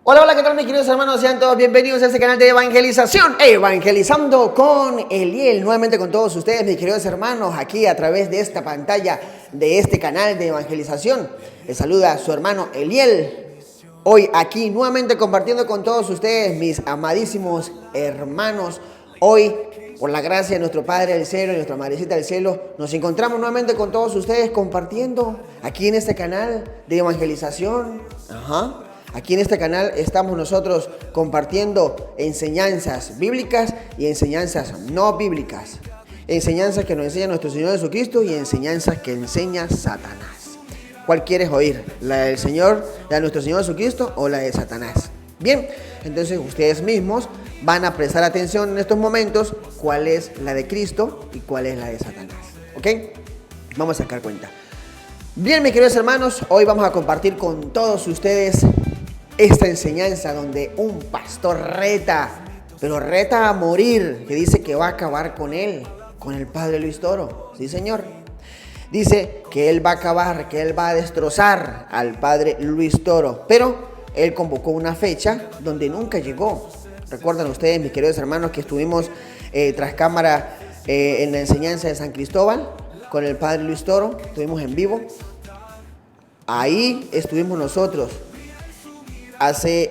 Hola, hola, ¿qué tal mis queridos hermanos? Sean todos bienvenidos a este canal de evangelización, Evangelizando con Eliel. Nuevamente con todos ustedes, mis queridos hermanos, aquí a través de esta pantalla de este canal de evangelización. Les saluda a su hermano Eliel. Hoy aquí nuevamente compartiendo con todos ustedes, mis amadísimos hermanos. Hoy, por la gracia de nuestro Padre del Cielo y nuestra Madrecita del Cielo, nos encontramos nuevamente con todos ustedes compartiendo aquí en este canal de evangelización. Aquí en este canal estamos nosotros compartiendo enseñanzas bíblicas y enseñanzas no bíblicas. Enseñanzas que nos enseña nuestro Señor Jesucristo y enseñanzas que enseña Satanás. ¿Cuál quieres oír? ¿La del Señor, la de nuestro Señor Jesucristo o la de Satanás? Bien, entonces ustedes mismos van a prestar atención en estos momentos cuál es la de Cristo y cuál es la de Satanás. ¿Ok? Vamos a sacar cuenta. Bien, mis queridos hermanos, hoy vamos a compartir con todos ustedes esta enseñanza donde un pastor reta, pero reta a morir, que dice que va a acabar con él, con el padre Luis Toro. Sí, señor. Dice que él va a acabar, que él va a destrozar al padre Luis Toro, pero él convocó una fecha donde nunca llegó. Recuerdan ustedes, mis queridos hermanos, que estuvimos tras cámara en la enseñanza de San Cristóbal con el padre Luis Toro, estuvimos en vivo. Ahí estuvimos nosotros. Hace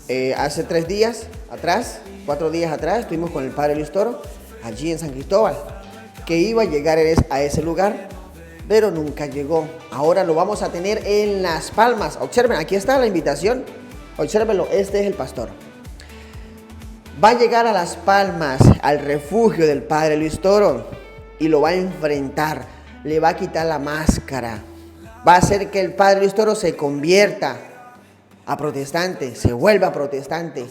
3 días atrás, 4 días atrás, estuvimos con el padre Luis Toro, allí en San Cristóbal, que iba a llegar a ese lugar, pero nunca llegó. Ahora lo vamos a tener en Las Palmas. Observen, aquí está la invitación. Obsérvenlo, este es el pastor. Va a llegar a Las Palmas, al refugio del padre Luis Toro, y lo va a enfrentar. Le va a quitar la máscara. Va a hacer que el padre Luis Toro se convierta a protestante, se vuelva protestante,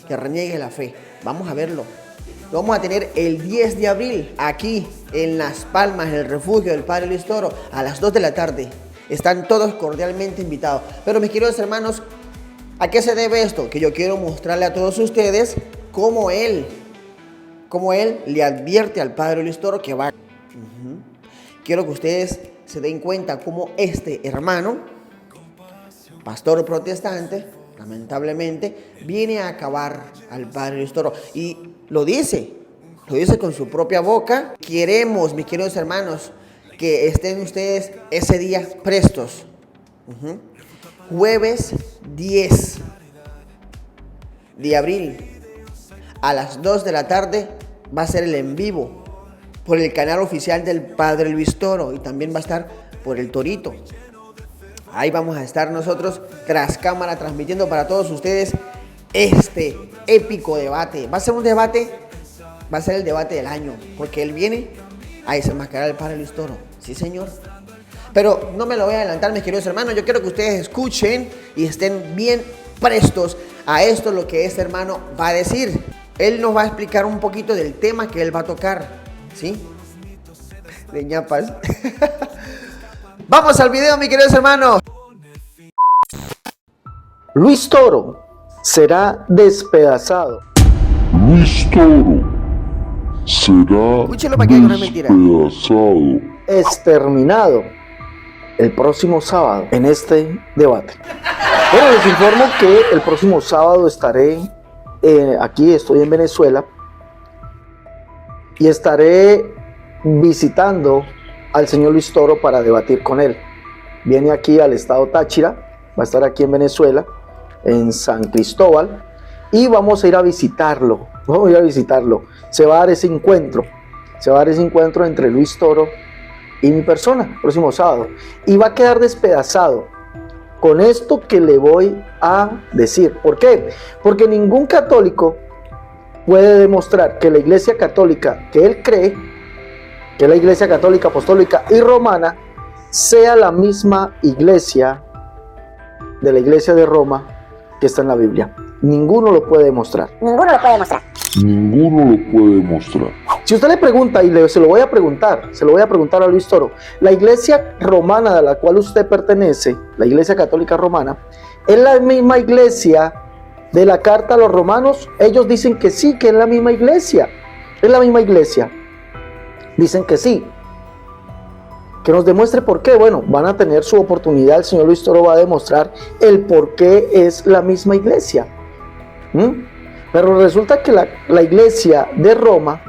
que reniegue la fe. Vamos a verlo. Lo vamos a tener el 10 de abril aquí en Las Palmas, en el refugio del padre Luis Toro, a las 2 de la tarde. Están todos cordialmente invitados. Pero mis queridos hermanos, ¿a qué se debe esto? Que yo quiero mostrarle a todos ustedes cómo él le advierte al padre Luis Toro que va. Quiero que ustedes se den cuenta cómo este hermano, pastor protestante, lamentablemente, viene a acabar al padre Luis Toro. Y lo dice con su propia boca. Queremos, mis queridos hermanos, que estén ustedes ese día prestos. Jueves 10 de abril, a las 2 de la tarde, va a ser el en vivo por el canal oficial del padre Luis Toro, y también va a estar por el Torito. Ahí vamos a estar nosotros tras cámara transmitiendo para todos ustedes este épico debate. Va a ser un debate, va a ser el debate del año, porque él viene a desenmascarar al padre Luis Toro. Sí, señor. Pero no me lo voy a adelantar, mis queridos hermanos. Yo quiero que ustedes escuchen y estén bien prestos a esto, lo que este hermano va a decir. Él nos va a explicar un poquito del tema que él va a tocar. ¿Sí? De ñapas. Vamos al video, mis queridos hermanos. Luis Toro será despedazado. Luis Toro será Escúchelo para que no es mentira. despedazado, Exterminado el próximo sábado en este debate. Bueno, les informo que el próximo sábado estaré aquí, estoy en Venezuela, y estaré visitando al señor Luis Toro para debatir con él. Viene aquí al estado Táchira, va a estar aquí en Venezuela, en San Cristóbal, y vamos a ir a visitarlo. Se va a dar ese encuentro entre Luis Toro y mi persona, el próximo sábado, y va a quedar despedazado con esto que le voy a decir. ¿Por qué? Porque ningún católico puede demostrar que la Iglesia Católica que él cree, que es la Iglesia Católica Apostólica y Romana, sea la misma iglesia de la Iglesia de Roma que está en la Biblia. Ninguno lo puede demostrar. ninguno lo puede mostrar. Si usted le pregunta, y se lo voy a preguntar a Luis Toro, la Iglesia Romana de la cual usted pertenece, la Iglesia Católica Romana, ¿es la misma iglesia de la carta a los romanos? Ellos dicen que sí, que es la misma iglesia. Es la misma iglesia. Dicen que sí. que nos demuestre por qué. Bueno, van a tener su oportunidad, el señor Luis Toro va a demostrar el por qué es la misma iglesia. Pero resulta que la iglesia de Roma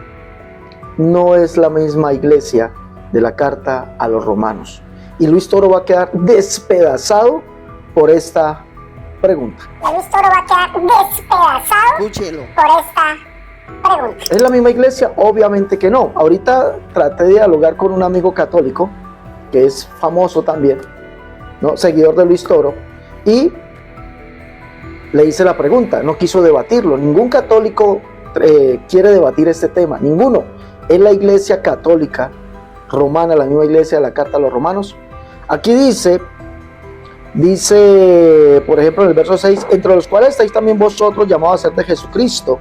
no es la misma iglesia de la carta a los romanos. Y Luis Toro va a quedar despedazado por esta pregunta. Luis Toro va a quedar despedazado Escúchelo. por esta pregunta. ¿Es la misma iglesia? Obviamente que no. Ahorita traté de dialogar con un amigo católico, que es famoso también, ¿no? Seguidor de Luis Toro, y le hice la pregunta, no quiso debatirlo. Ningún católico quiere debatir este tema, ninguno. Es la iglesia católica romana, la misma iglesia de la carta a los romanos. Aquí dice, por ejemplo en el verso 6, entre los cuales estáis también vosotros llamados a ser de Jesucristo,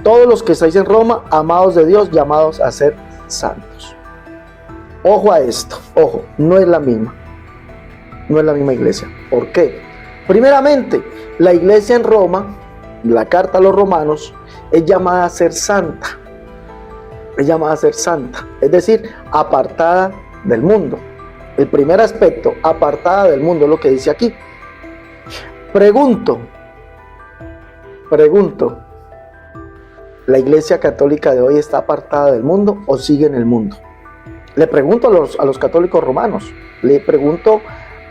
todos los que estáis en Roma, amados de Dios, llamados a ser santos. Ojo a esto, ojo, no es la misma iglesia. ¿Por qué? Primeramente, la iglesia en Roma, la carta a los romanos, es llamada a ser santa. Es llamada a ser santa, es decir, apartada del mundo. El primer aspecto, apartada del mundo, es lo que dice aquí. Pregunto, ¿la iglesia católica de hoy está apartada del mundo o sigue en el mundo? Le pregunto a los católicos romanos, le pregunto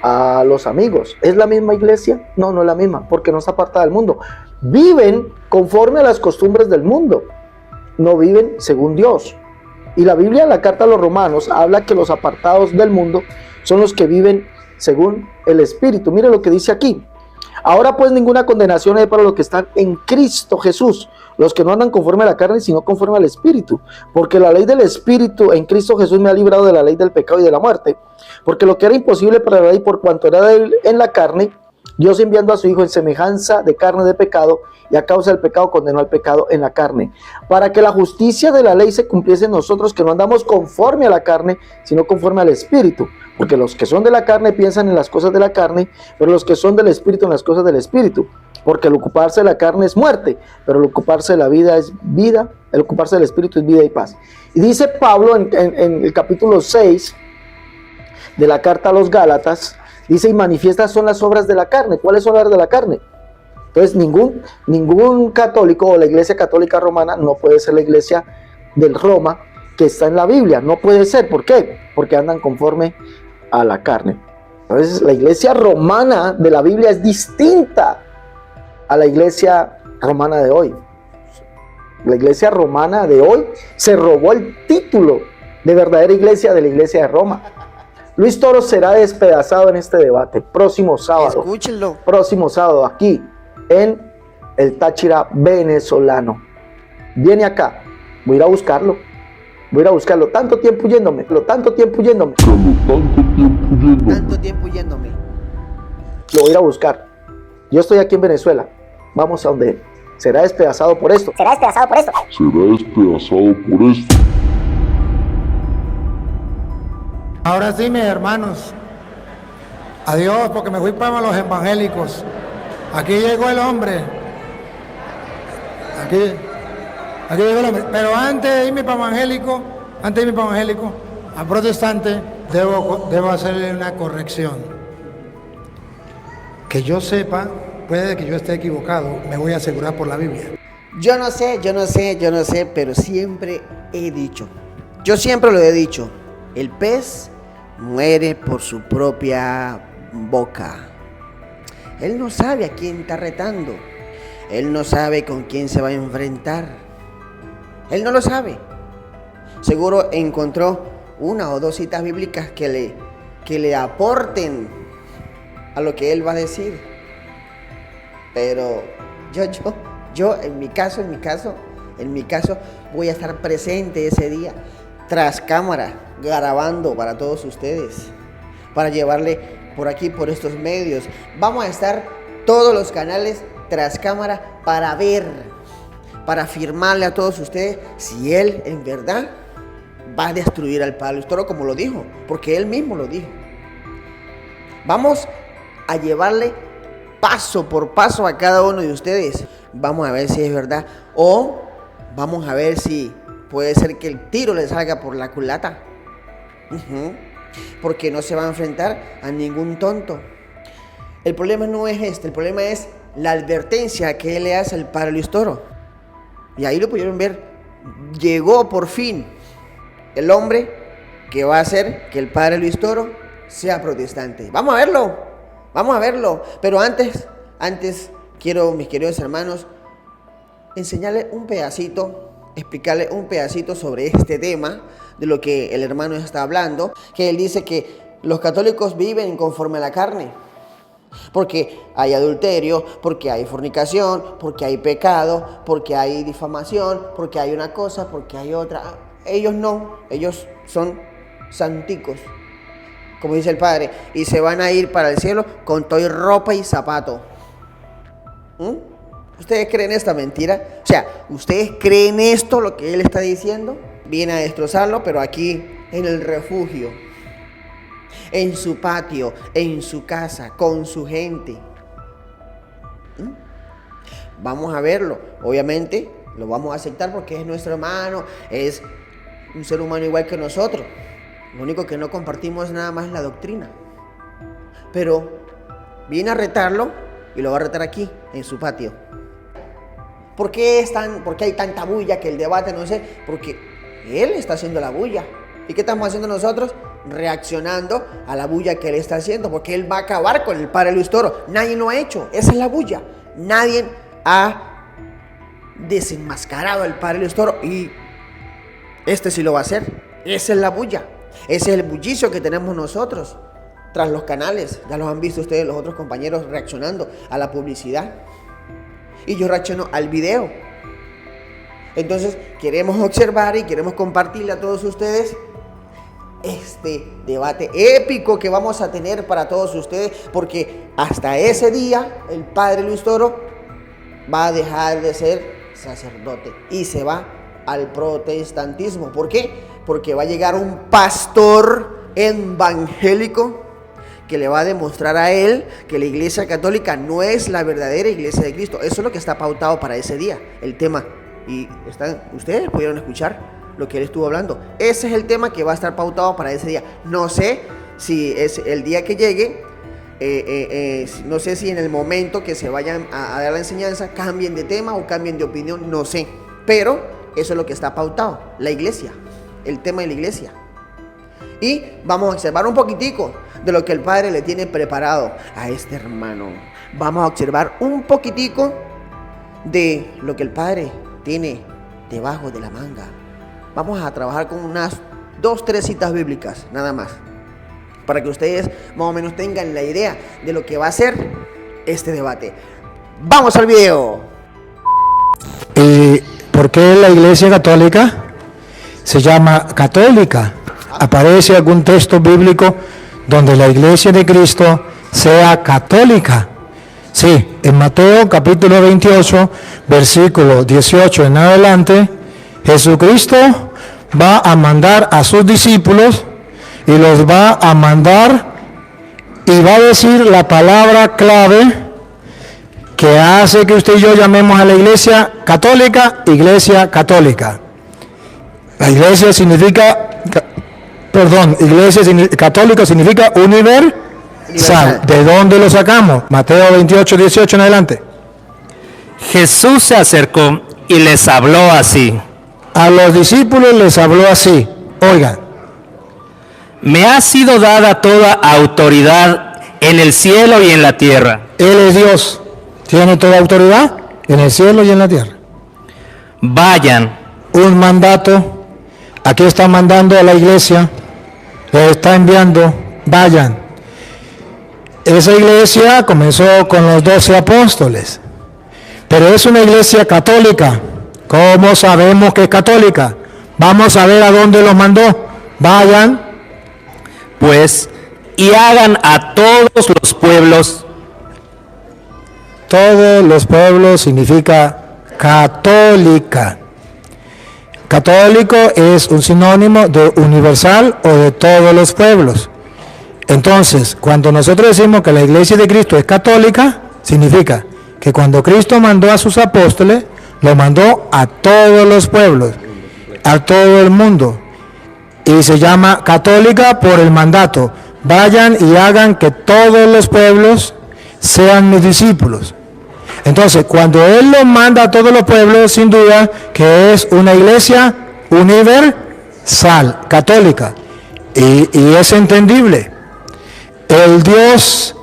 a los amigos, ¿es la misma iglesia? No, no es la misma, porque no está apartada del mundo. Viven conforme a las costumbres del mundo, no viven según Dios. Y la Biblia, en la carta a los romanos, habla que los apartados del mundo son los que viven según el Espíritu. Mire lo que dice aquí. Ahora pues ninguna condenación hay para los que están en Cristo Jesús, los que no andan conforme a la carne, sino conforme al Espíritu. Porque la ley del Espíritu en Cristo Jesús me ha librado de la ley del pecado y de la muerte. Porque lo que era imposible para la ley, por cuanto era de él en la carne, Dios enviando a su Hijo en semejanza de carne de pecado, y a causa del pecado condenó al pecado en la carne, para que la justicia de la ley se cumpliese en nosotros, que no andamos conforme a la carne, sino conforme al Espíritu. Porque los que son de la carne piensan en las cosas de la carne, pero los que son del Espíritu en las cosas del Espíritu. Porque el ocuparse de la carne es muerte, pero el ocuparse de la vida es vida, el ocuparse del Espíritu es vida y paz. Y dice Pablo en el capítulo 6 de la carta a los Gálatas, dice, y manifiestas son las obras de la carne. ¿Cuáles son las obras de la carne? Entonces ningún católico o la iglesia católica romana no puede ser la iglesia del Roma que está en la Biblia. No puede ser. ¿Por qué? Porque andan conforme a la carne. Entonces la iglesia romana de la Biblia es distinta a la iglesia romana de hoy. La iglesia romana de hoy se robó el título de verdadera iglesia de la iglesia de Roma. Luis Toro será despedazado en este debate próximo sábado. Escúchenlo. Próximo sábado aquí en el Táchira venezolano. Viene acá. Voy a ir a buscarlo. Tanto tiempo yéndome. Tanto tiempo yéndome. Lo voy a ir a buscar. Yo estoy aquí en Venezuela. Vamos a donde él. Será despedazado por esto. Será despedazado por esto. Ahora sí, mis hermanos, adiós, porque me fui para los evangélicos. Aquí llegó el hombre. Aquí llegó el hombre. Pero antes de irme para evangélico, a protestante, debo hacerle una corrección. Que yo sepa, puede que yo esté equivocado, me voy a asegurar por la Biblia. Yo no sé, pero siempre he dicho, yo siempre lo he dicho, el pez muere por su propia boca. Él no sabe a quién está retando. Él no sabe con quién se va a enfrentar. Él no lo sabe. Seguro encontró una o dos citas bíblicas que le aporten a lo que él va a decir. Pero yo en mi caso, voy a estar presente ese día, tras cámara, grabando para todos ustedes, para llevarle por aquí, por estos medios. Vamos a estar todos los canales tras cámara para ver, para afirmarle a todos ustedes si él en verdad va a destruir al Padre Luis Toro, como lo dijo, porque él mismo lo dijo. Vamos a llevarle paso por paso a cada uno de ustedes. Vamos a ver si es verdad, o vamos a ver si puede ser que el tiro le salga por la culata. porque no se va a enfrentar a ningún tonto. El problema no es este, el problema es la advertencia que él le hace al padre Luis Toro. Y ahí lo pudieron ver, llegó por fin el hombre que va a hacer que el padre Luis Toro sea protestante. Vamos a verlo, pero antes quiero, mis queridos hermanos, enseñarles un pedacito, explicarles un pedacito sobre este tema de lo que el hermano está hablando, que él dice que los católicos viven conforme a la carne, porque hay adulterio, porque hay fornicación, porque hay pecado, porque hay difamación, porque hay una cosa, porque hay otra. Ellos no, ellos son santicos, como dice el Padre, y se van a ir para el cielo con toda ropa y zapato. ¿Ustedes creen esta mentira? O sea, ¿ustedes creen esto, lo que él está diciendo? Viene a destrozarlo, pero aquí en el refugio, en su patio, en su casa, con su gente. Vamos a verlo. Obviamente lo vamos a aceptar porque es nuestro hermano, es un ser humano igual que nosotros. Lo único que no compartimos nada más es la doctrina. Pero viene a retarlo y lo va a retar aquí, en su patio. ¿Por qué hay tanta bulla que el debate no sé? Porque él está haciendo la bulla. ¿Y qué estamos haciendo nosotros? Reaccionando a la bulla que él está haciendo, porque él va a acabar con el padre Luis Toro. Nadie lo ha hecho, esa es la bulla. Nadie ha desenmascarado al padre Luis Toro y este sí lo va a hacer. Esa es la bulla, ese es el bullicio que tenemos nosotros tras los canales. Ya los han visto ustedes, los otros compañeros, reaccionando a la publicidad. Y yo reacciono al video. Entonces queremos observar y queremos compartirle a todos ustedes este debate épico que vamos a tener para todos ustedes, porque hasta ese día el padre Luis Toro va a dejar de ser sacerdote y se va al protestantismo. ¿Por qué? Porque va a llegar un pastor evangélico que le va a demostrar a él que la Iglesia Católica no es la verdadera Iglesia de Cristo. Eso es lo que está pautado para ese día, el tema. Y ustedes pudieron escuchar lo que él estuvo hablando. Ese es el tema que va a estar pautado para ese día. No sé si es el día que llegue, no sé si en el momento que se vayan a dar la enseñanza cambien de tema o cambien de opinión, no sé. Pero eso es lo que está pautado, la iglesia, el tema de la iglesia. Y vamos a observar un poquitico de lo que el Padre le tiene preparado a este hermano. Vamos a observar un poquitico de lo que el Padre tiene debajo de la manga. Vamos a trabajar con unas 2-3 citas bíblicas, nada más, para que ustedes más o menos tengan la idea de lo que va a ser este debate. ¡Vamos al video! ¿Y por qué la Iglesia Católica se llama católica? ¿Aparece algún texto bíblico donde la Iglesia de Cristo sea católica? Sí, en Mateo capítulo 28, versículo 18 en adelante, Jesucristo va a mandar a sus discípulos y los va a mandar y va a decir la palabra clave que hace que usted y yo llamemos a la Iglesia Católica, Iglesia Católica. La Iglesia Católica significa universal. ¿De dónde lo sacamos? Mateo 28, 18 en adelante. Jesús se acercó y les habló así. A los discípulos les habló así. Oigan. Me ha sido dada toda autoridad en el cielo y en la tierra. Él es Dios. Tiene toda autoridad en el cielo y en la tierra. Vayan. Un mandato. Aquí está mandando a la iglesia. Le está enviando. Vayan. Esa iglesia comenzó con los 12 apóstoles. Pero es una iglesia católica. ¿Cómo sabemos que es católica? Vamos a ver a dónde los mandó. Vayan, pues, y hagan a todos los pueblos. Todos los pueblos significa católica. Católico es un sinónimo de universal o de todos los pueblos. Entonces, cuando nosotros decimos que la Iglesia de Cristo es católica, significa que cuando Cristo mandó a sus apóstoles, lo mandó a todos los pueblos, a todo el mundo. y se llama católica por el mandato. Vayan y hagan que todos los pueblos sean mis discípulos. Entonces, cuando Él lo manda a todos los pueblos, sin duda que es una iglesia universal, católica, y es entendible. El Dios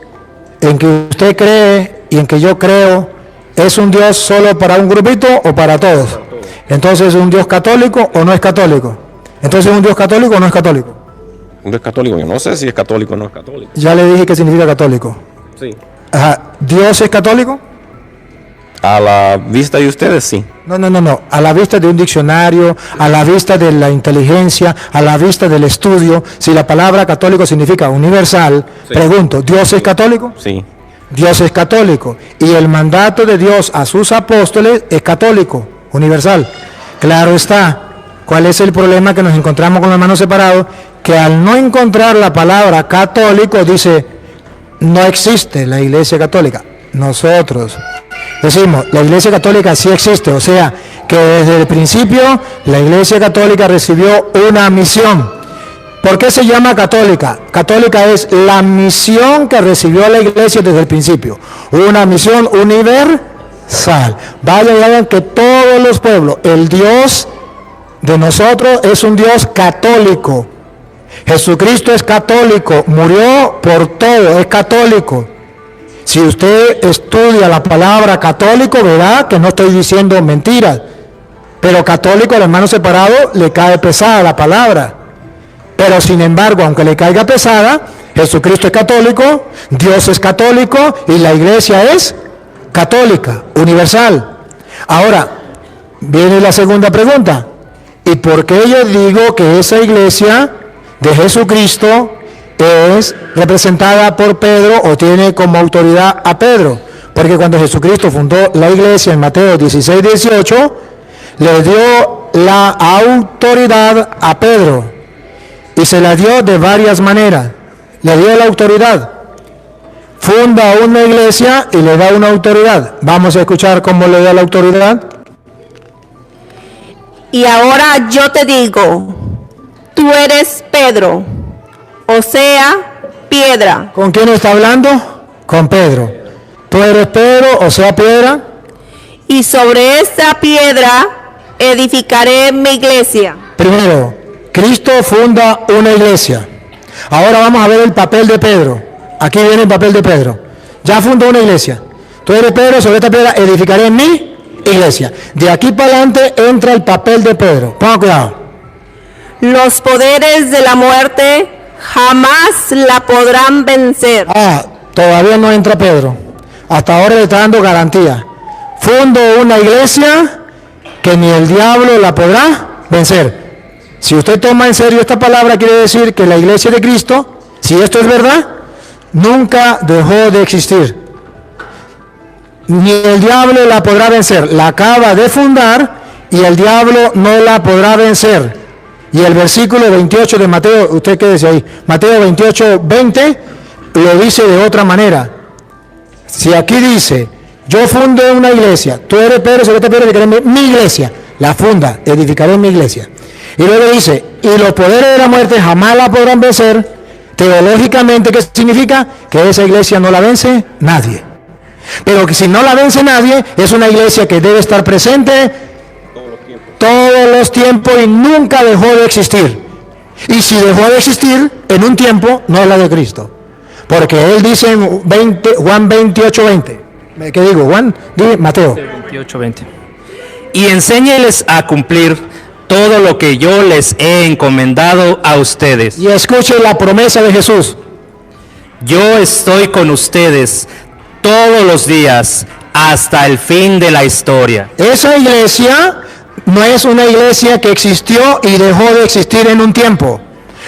en que usted cree y en que yo creo, ¿es un Dios solo para un grupito o para todos? Entonces, ¿es un Dios católico o no es católico? Entonces, ¿es un Dios católico o no es católico? Un Dios católico, yo no sé si es católico o no es católico. Ya le dije qué significa católico. Sí. Ajá. ¿Dios es católico? A la vista de ustedes, sí. No. A la vista de un diccionario, a la vista de la inteligencia, a la vista del estudio, si la palabra católico significa universal, Sí. pregunto, ¿Dios es católico? Sí. Dios es católico. Y el mandato de Dios a sus apóstoles es católico, universal. Claro está. ¿Cuál es el problema? Que nos encontramos con las manos separadas, que al no encontrar la palabra católico dice, no existe la Iglesia Católica. Nosotros decimos, la Iglesia Católica sí existe, o sea, que desde el principio la Iglesia Católica recibió una misión. ¿Por qué se llama católica? Católica es la misión que recibió la Iglesia desde el principio, una misión universal. Vayan y hagan que todos los pueblos, el Dios de nosotros es un Dios católico. Jesucristo es católico, murió por todo, es católico. Si usted estudia la palabra católico, verá que no estoy diciendo mentiras. Pero católico, al hermano separado, le cae pesada la palabra. Pero sin embargo, aunque le caiga pesada, Jesucristo es católico, Dios es católico y la iglesia es católica, universal. Ahora, viene la segunda pregunta. ¿Y por qué yo digo que esa iglesia de Jesucristo es representada por Pedro o tiene como autoridad a Pedro? Porque cuando Jesucristo fundó la iglesia en Mateo 16, 18, le dio la autoridad a Pedro y se la dio de varias maneras. Le dio la autoridad, funda una iglesia y le da una autoridad. Vamos a escuchar cómo le da la autoridad. Y ahora yo te digo, tú eres Pedro, o sea, piedra. ¿Con quién está hablando? Con Pedro. Tú eres Pedro, o sea, piedra. Y sobre esta piedra edificaré mi iglesia. Primero, Cristo funda una iglesia. Ahora vamos a ver el papel de Pedro. Aquí viene el papel de Pedro. Ya fundó una iglesia. Tú eres Pedro, sobre esta piedra edificaré mi iglesia. De aquí para adelante entra el papel de Pedro. Ponga cuidado. Los poderes de la muerte jamás la podrán vencer. Todavía no entra Pedro. Hasta ahora le está dando garantía. Fundo una iglesia que ni el diablo la podrá vencer. Si usted toma en serio esta palabra, quiere decir que la iglesia de Cristo, si esto es verdad, nunca dejó de existir. Ni el diablo la podrá vencer. La acaba de fundar y el diablo no la podrá vencer. Y el versículo 28 de Mateo, ¿usted qué dice ahí? Mateo 28, 20, lo dice de otra manera. Si aquí dice, yo fundé una iglesia, tú eres Pedro, sobre esta piedra edificaré mi iglesia, la funda, edificaré mi iglesia. Y luego dice, y los poderes de la muerte jamás la podrán vencer. Teológicamente, ¿qué significa? Que esa iglesia no la vence nadie. Pero que si no la vence nadie, es una iglesia que debe estar presente todos los tiempos y nunca dejó de existir. Y si dejó de existir en un tiempo, no es la de Cristo. Porque él dice en Juan 28, 20. ¿Qué digo? Juan, Mateo 28, 20. Y enséñeles a cumplir todo lo que yo les he encomendado a ustedes. Y escuche la promesa de Jesús. Yo estoy con ustedes todos los días hasta el fin de la historia. Esa iglesia no es una iglesia que existió y dejó de existir en un tiempo.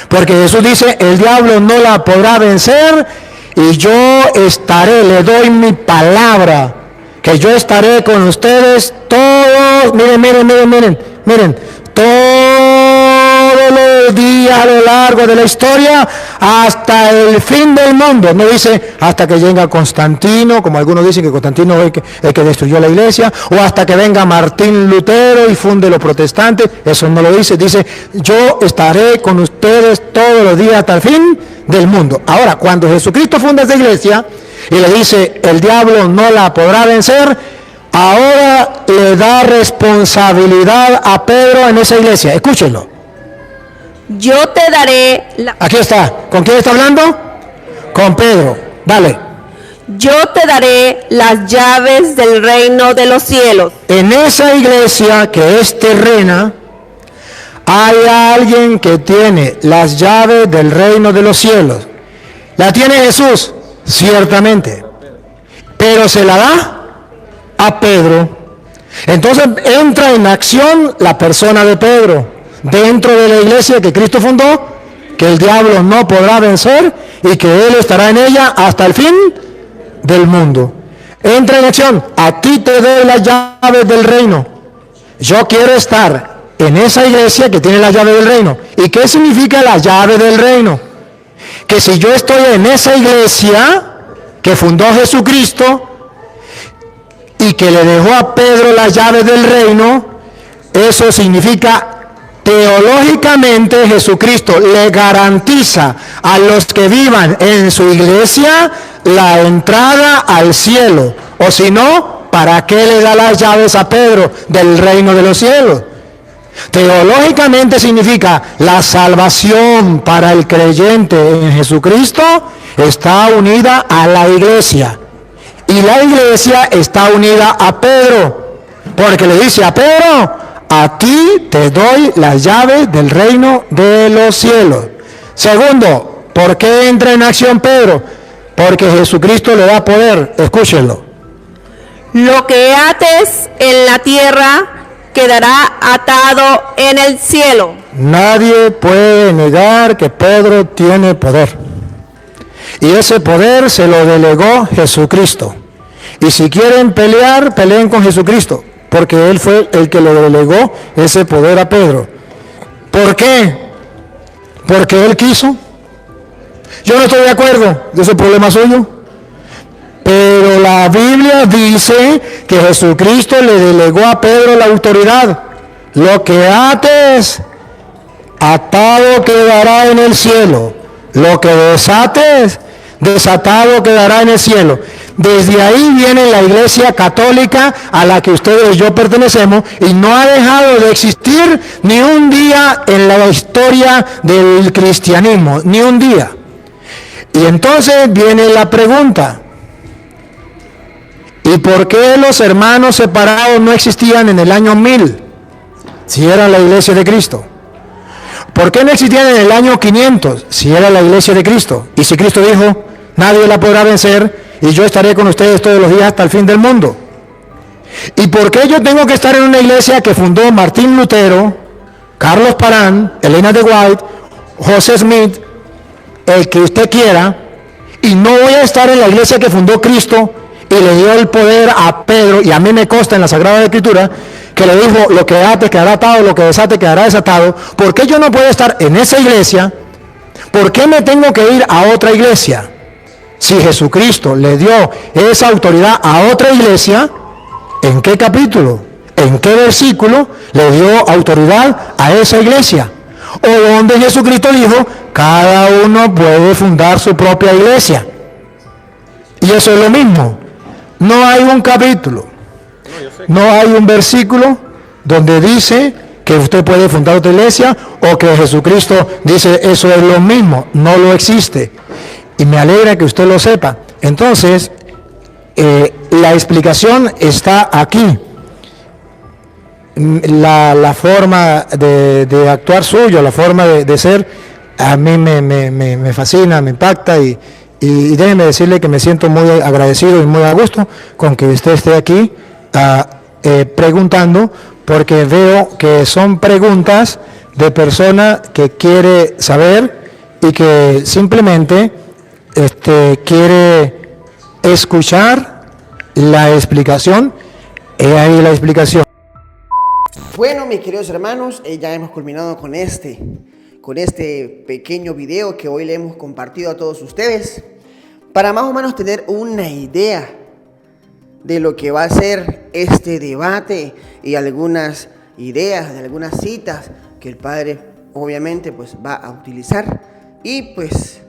Porque Jesús dice, el diablo no la podrá vencer y yo estaré, le doy mi palabra, que yo estaré con ustedes todos, miren, todos los días a lo largo de la historia hasta el fin del mundo. No dice hasta que venga Constantino, como algunos dicen que Constantino es el que destruyó la iglesia, o hasta que venga Martín Lutero y funde los protestantes. Eso no lo dice. Dice, yo estaré con ustedes todos los días hasta el fin del mundo. Ahora, cuando Jesucristo funda esa iglesia y le dice, el diablo no la podrá vencer, ahora le da responsabilidad a Pedro en esa iglesia. Escúchenlo. Yo te daré Aquí está. ¿Con quién está hablando? Con Pedro. Dale. yo te daré las llaves del reino de los cielos. En esa iglesia que es terrena, hay alguien que tiene las llaves del reino de los cielos. ¿La tiene Jesús? Ciertamente. Pero se la da a Pedro. Entonces entra en acción la persona de Pedro dentro de la iglesia que Cristo fundó, que el diablo no podrá vencer y que él estará en ella hasta el fin del mundo. Entra en acción. A ti te doy las llaves del reino. Yo quiero estar en esa iglesia que tiene la llave del reino. ¿Y qué significa la llave del reino? Que si yo estoy en esa iglesia que fundó Jesucristo y que le dejó a Pedro las llaves del reino, eso significa teológicamente Jesucristo le garantiza a los que vivan en su iglesia la entrada al cielo. O si no, ¿para qué le da las llaves a Pedro del reino de los cielos? Teológicamente significa la salvación para el creyente en Jesucristo está unida a la iglesia. Y la iglesia está unida a Pedro. Porque le dice a Pedro, a ti te doy las llaves del reino de los cielos. Segundo, ¿por qué entra en acción Pedro? Porque Jesucristo le da poder. Escúchenlo. Lo que ates en la tierra quedará atado en el cielo. Nadie puede negar que Pedro tiene poder. Y ese poder se lo delegó Jesucristo. Y si quieren pelear, peleen con Jesucristo, porque Él fue el que lo delegó ese poder a Pedro. ¿Por qué? Porque Él quiso. Yo no estoy de acuerdo, de ese problema suyo. Pero la Biblia dice que Jesucristo le delegó a Pedro la autoridad. Lo que ates, atado quedará en el cielo. Lo que desates, desatado quedará en el cielo. Desde ahí viene la iglesia católica a la que ustedes y yo pertenecemos y no ha dejado de existir ni un día en la historia del cristianismo, ni un día. Y entonces viene la pregunta, ¿y por qué los hermanos separados no existían en el año 1000? Si era la iglesia de Cristo. ¿Por qué no existían en el año 500? Si era la iglesia de Cristo. Y si Cristo dijo, nadie la podrá vencer y yo estaré con ustedes todos los días hasta el fin del mundo. ¿Y por qué yo tengo que estar en una iglesia que fundó Martín Lutero, Carlos Parán, Elena de White, José Smith, el que usted quiera, y no voy a estar en la iglesia que fundó Cristo y le dio el poder a Pedro, y a mí me consta en la Sagrada Escritura que le dijo, lo que ates quedará atado, lo que desate quedará desatado? ¿Por qué yo no puedo estar en esa iglesia? ¿Por qué me tengo que ir a otra iglesia? Si Jesucristo le dio esa autoridad a otra iglesia, ¿en qué capítulo? ¿En qué versículo le dio autoridad a esa iglesia? O donde Jesucristo dijo, cada uno puede fundar su propia iglesia. Y eso es lo mismo. No hay un capítulo, no hay un versículo donde dice que usted puede fundar otra iglesia o que Jesucristo dice eso es lo mismo. No lo existe. Y me alegra que usted lo sepa. Entonces, la explicación está aquí. La forma de actuar suyo, la forma de ser, a mí me fascina, me impacta y déjeme decirle que me siento muy agradecido y muy a gusto con que usted esté aquí preguntando, porque veo que son preguntas de persona que quiere saber y que simplemente quiere escuchar la explicación. He ahí la explicación. Bueno, mis queridos hermanos, ya hemos culminado con este con este pequeño video que hoy le hemos compartido a todos ustedes, para más o menos tener una idea de lo que va a ser este debate y algunas ideas, de algunas citas que el Padre obviamente pues va a utilizar, y pues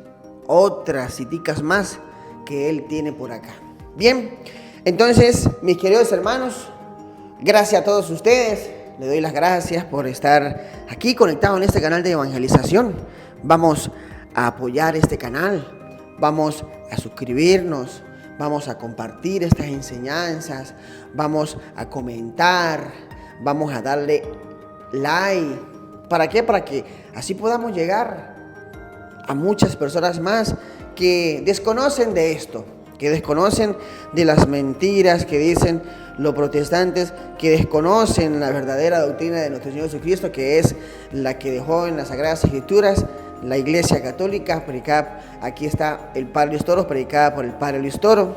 otras citas más que él tiene por acá. Bien, entonces mis queridos hermanos, gracias a todos ustedes. Le doy las gracias por estar aquí conectados en este canal de evangelización. Vamos a apoyar este canal, vamos a suscribirnos, vamos a compartir estas enseñanzas, vamos a comentar, vamos a darle like. ¿Para qué? Para que así podamos llegar a muchas personas más que desconocen de esto, que desconocen de las mentiras que dicen los protestantes, que desconocen la verdadera doctrina de nuestro Señor Jesucristo, que es la que dejó en las Sagradas Escrituras la Iglesia Católica, predicada, aquí está el Padre Luis Toro, predicada por el Padre Luis Toro.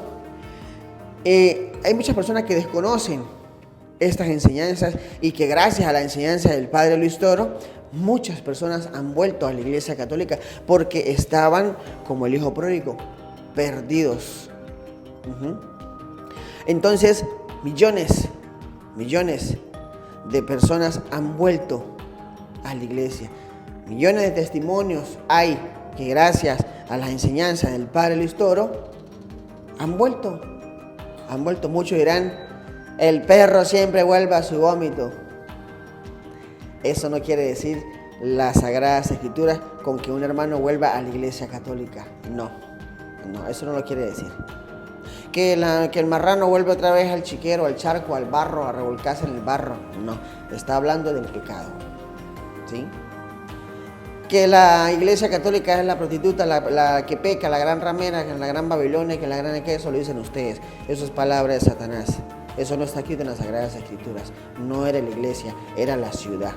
Hay muchas personas que desconocen estas enseñanzas y que gracias a la enseñanza del Padre Luis Toro, muchas personas han vuelto a la Iglesia Católica porque estaban como el hijo pródigo, perdidos. Entonces, millones de personas han vuelto a la iglesia. Millones de testimonios hay que gracias a las enseñanzas del Padre Luis Toro han vuelto. Muchos dirán, el perro siempre vuelve a su vómito. Eso no quiere decir las Sagradas Escrituras con que un hermano vuelva a la Iglesia Católica. No, eso no lo quiere decir. Que el marrano vuelve otra vez al chiquero, al charco, al barro, a revolcarse en el barro. No, está hablando del pecado. ¿Sí? Que la Iglesia Católica es la prostituta, la que peca, la gran ramera, la gran Babilonia, que la gran eso lo dicen ustedes. Eso es palabra de Satanás. Eso no está escrito en las Sagradas Escrituras. No era la iglesia, era la ciudad.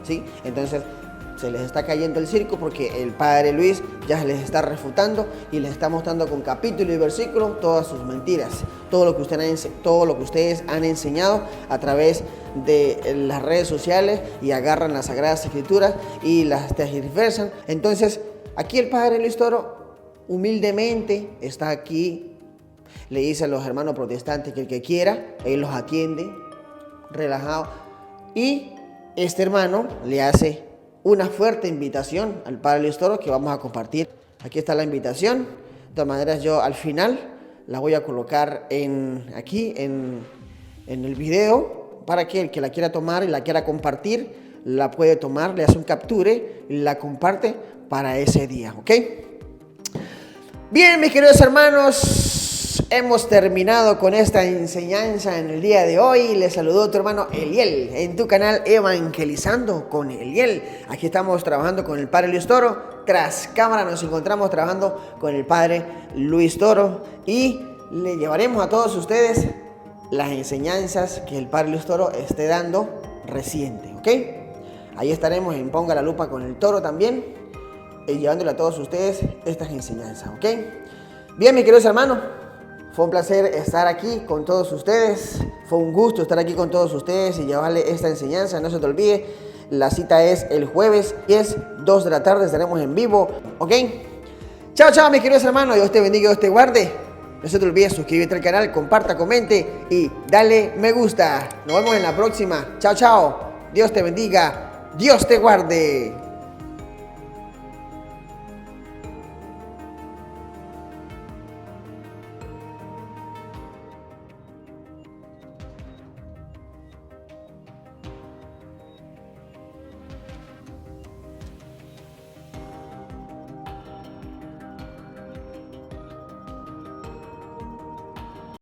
¿Sí? Entonces se les está cayendo el circo porque el Padre Luis ya les está refutando y les está mostrando con capítulo y versículo todas sus mentiras, todo lo que ustedes han enseñado a través de las redes sociales, y agarran las Sagradas Escrituras y las tergiversan. Entonces aquí el Padre Luis Toro humildemente está aquí, le dice a los hermanos protestantes que el que quiera, él los atiende, relajado, y este hermano le hace una fuerte invitación al Padre Luis Toro que vamos a compartir. Aquí está la invitación. De todas maneras, yo al final la voy a colocar aquí en el video para que el que la quiera tomar y la quiera compartir, la puede tomar, le hace un capture y la comparte para ese día, ¿ok? Bien, mis queridos hermanos, hemos terminado con esta enseñanza en el día de hoy. Les saludó tu hermano Eliel en tu canal Evangelizando con Eliel. Aquí estamos trabajando con el Padre Luis Toro. Tras cámara nos encontramos trabajando con el Padre Luis Toro y le llevaremos a todos ustedes las enseñanzas que el Padre Luis Toro esté dando reciente, ¿ok? Ahí estaremos en Ponga la Lupa con el Toro también, llevándole a todos ustedes estas enseñanzas, ¿ok? Bien, mis queridos hermanos, fue un placer estar aquí con todos ustedes. Fue un gusto estar aquí con todos ustedes y llevarle esta enseñanza. No se te olvide, la cita es el jueves 2 de la tarde, estaremos en vivo, ¿ok? Chao, mis queridos hermanos. Dios te bendiga, Dios te guarde. No se te olvide suscribirte al canal, comparta, comente y dale me gusta. Nos vemos en la próxima. Chao. Dios te bendiga, Dios te guarde.